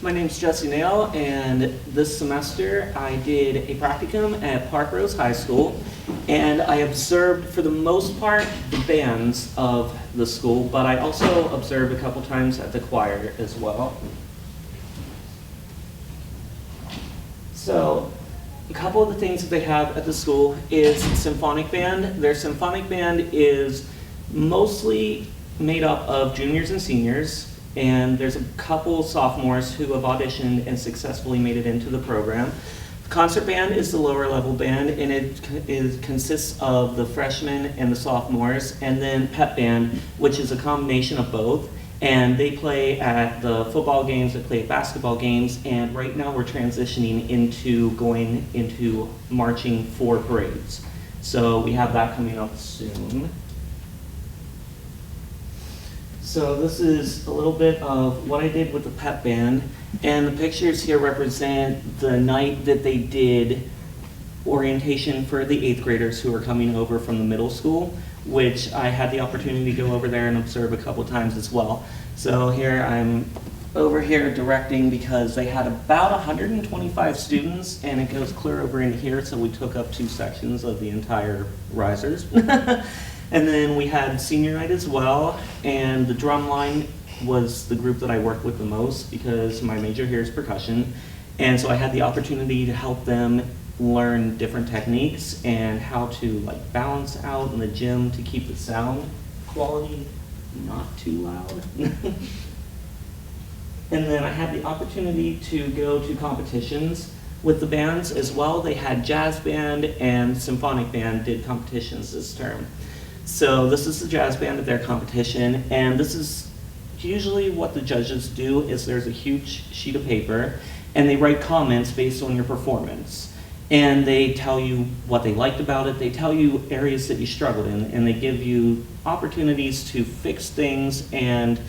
My name's Jesse Naill, and this semester I did a practicum at Park Rose High School, and I observed, for the most part, the bands of the school, but I also observed a couple times at the choir as well. So, a couple of the things that they have at the school is symphonic band. Their symphonic band is mostly made up of juniors and seniors, and there's a couple sophomores who have auditioned and successfully made it into the program. The concert band is the lower level band, and it consists of the freshmen and the sophomores, and then pep band, which is a combination of both. And they play at the football games, they play at basketball games, and right now we're transitioning into going into marching for parades. So we have that coming up soon. So this is a little bit of what I did with the pep band, and the pictures here represent the night that they did orientation for the 8th graders who are coming over from the middle school, which I had the opportunity to go over there and observe a couple times as well. So here I'm over here directing because they had about 125 students, and it goes clear over in here, so we took up 2 sections of the entire risers. And then we had senior night as well, and the drum line was the group that I worked with the most because my major here is percussion. And so I had the opportunity to help them learn different techniques and how to balance out in the gym to keep the sound quality not too loud. And then I had the opportunity to go to competitions with the bands as well. They had jazz band and symphonic band did competitions this term. So this is the jazz band at their competition, and this is usually what the judges do is there's a huge sheet of paper, and they write comments based on your performance. And they tell you what they liked about it, they tell you areas that you struggled in, and they give you opportunities to fix things and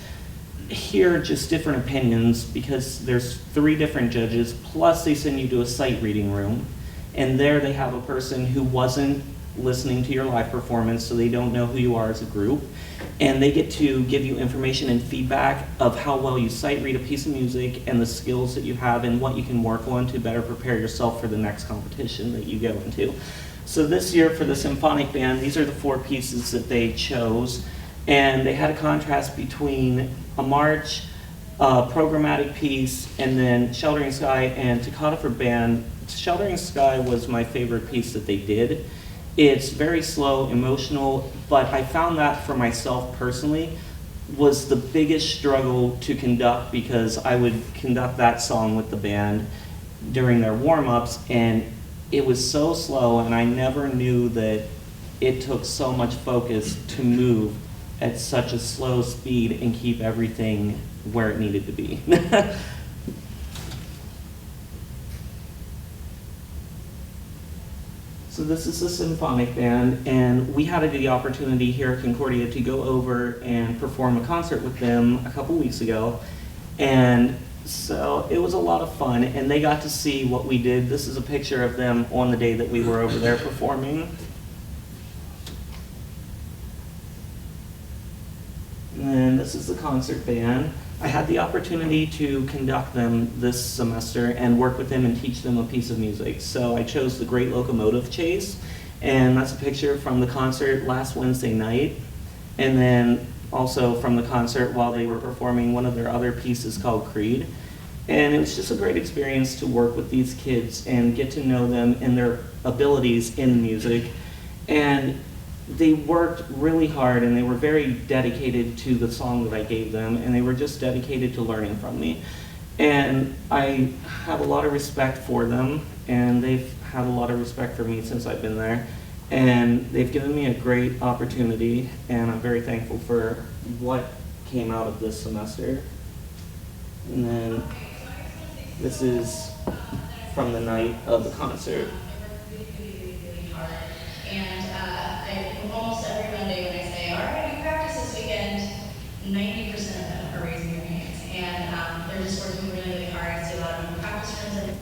hear just different opinions, because there's 3 different judges, plus they send you to a sight reading room, and there they have a person who wasn't listening to your live performance, so they don't know who you are as a group, and they get to give you information and feedback of how well you sight read a piece of music and the skills that you have and what you can work on to better prepare yourself for the next competition that you go into. So this year for the symphonic band, these are the 4 pieces that they chose, and they had a contrast between a march, a programmatic piece, and then Sheltering Sky and Toccata for band. Sheltering Sky was my favorite piece that they did. It's very slow, emotional, but I found that for myself personally was the biggest struggle to conduct, because I would conduct that song with the band during their warm-ups, and it was so slow, and I never knew that it took so much focus to move at such a slow speed and keep everything where it needed to be. So this is the symphonic band, and we had the opportunity here at Concordia to go over and perform a concert with them a couple weeks ago, and so it was a lot of fun, and they got to see what we did. This is a picture of them on the day that we were over there performing. And then this is the concert band. I had the opportunity to conduct them this semester and work with them and teach them a piece of music. So I chose the Great Locomotive Chase, and that's a picture from the concert last Wednesday night. And then also from the concert while they were performing one of their other pieces called Creed. And it was just a great experience to work with these kids and get to know them and their abilities in music. And they worked really hard, and they were very dedicated to the song that I gave them, and they were just dedicated to learning from me. And I have a lot of respect for them, and they've had a lot of respect for me since I've been there. And they've given me a great opportunity, and I'm very thankful for what came out of this semester. And then this is from the night of the concert. And almost every Monday when I say, all right, you practice this weekend, 90% of them are raising their hands. And they're just working really, really hard. I see a lot of them in practice rooms.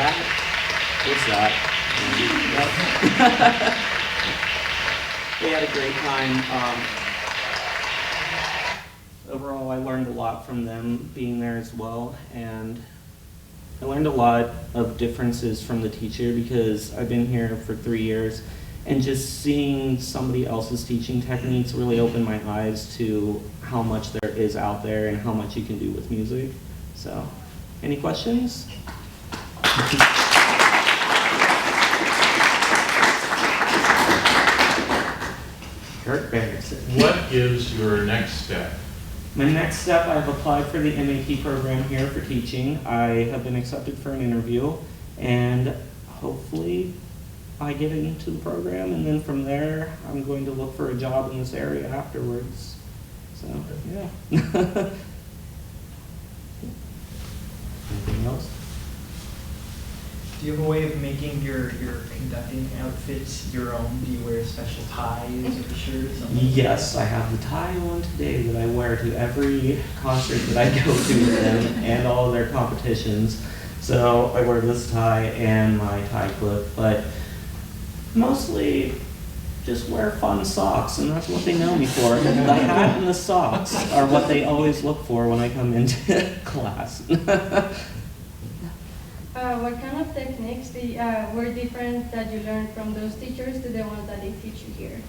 that? What's that? They had a great time. Overall, I learned a lot from them being there as well, and I learned a lot of differences from the teacher because I've been here for 3 years, and just seeing somebody else's teaching techniques really opened my eyes to how much there is out there and how much you can do with music. So, any questions? Kurt Barrison. What is your next step? My next step, I've applied for the MAT program here for teaching. I have been accepted for an interview, and hopefully I get into the program, and then from there, I'm going to look for a job in this area afterwards. So, yeah. Anything else? Do you have a way of making your conducting outfits your own? Do you wear special ties or shirts? Yes, I have the tie on today that I wear to every concert that I go to with them and all of their competitions. So I wear this tie and my tie clip, but mostly just wear fun socks, and that's what they know me for. The hat and the socks are what they always look for when I come into class. What kind of techniques were different that you learned from those teachers to the ones that they teach you here?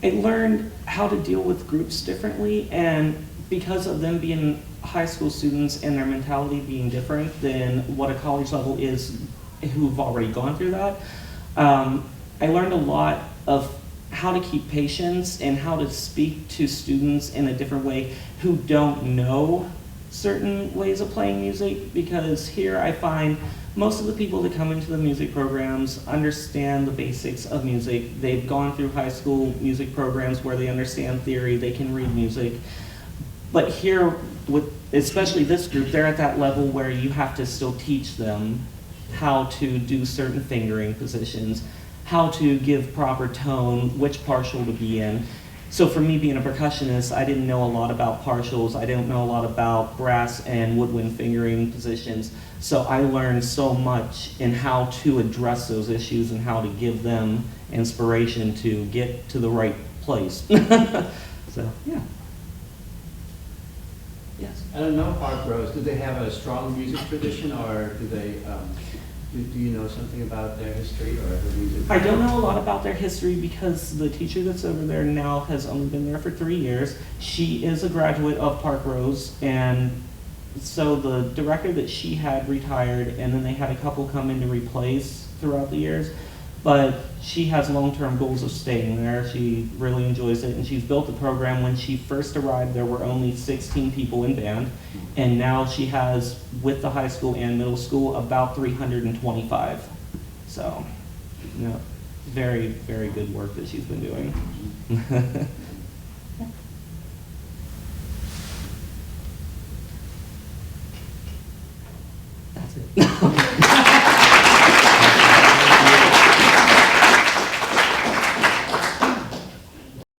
I learned how to deal with groups differently, and because of them being high school students and their mentality being different than what a college level is who've already gone through that, I learned a lot of how to keep patience and how to speak to students in a different way who don't know certain ways of playing music, because here I find most of the people that come into the music programs understand the basics of music. They've gone through high school music programs where they understand theory, they can read music. But here, with especially this group, they're at that level where you have to still teach them how to do certain fingering positions, how to give proper tone, which partial to be in. So for me being a percussionist, I didn't know a lot about partials. I didn't know a lot about brass and woodwind fingering positions. So I learned so much in how to address those issues and how to give them inspiration to get to the right place. So, yeah. Yes. I don't know Park Rose. Do they have a strong music tradition, or do they? Do you know something about their history or their music? I don't know a lot about their history because the teacher that's over there now has only been there for 3 years. She is a graduate of Park Rose, and so the director that she had retired, and then they had a couple come in to replace throughout the years. But she has long-term goals of staying there. She really enjoys it, and she's built the program. When she first arrived, there were only 16 people in band, and now she has, with the high school and middle school, about 325. So, you know, very, very good work that she's been doing. That's it.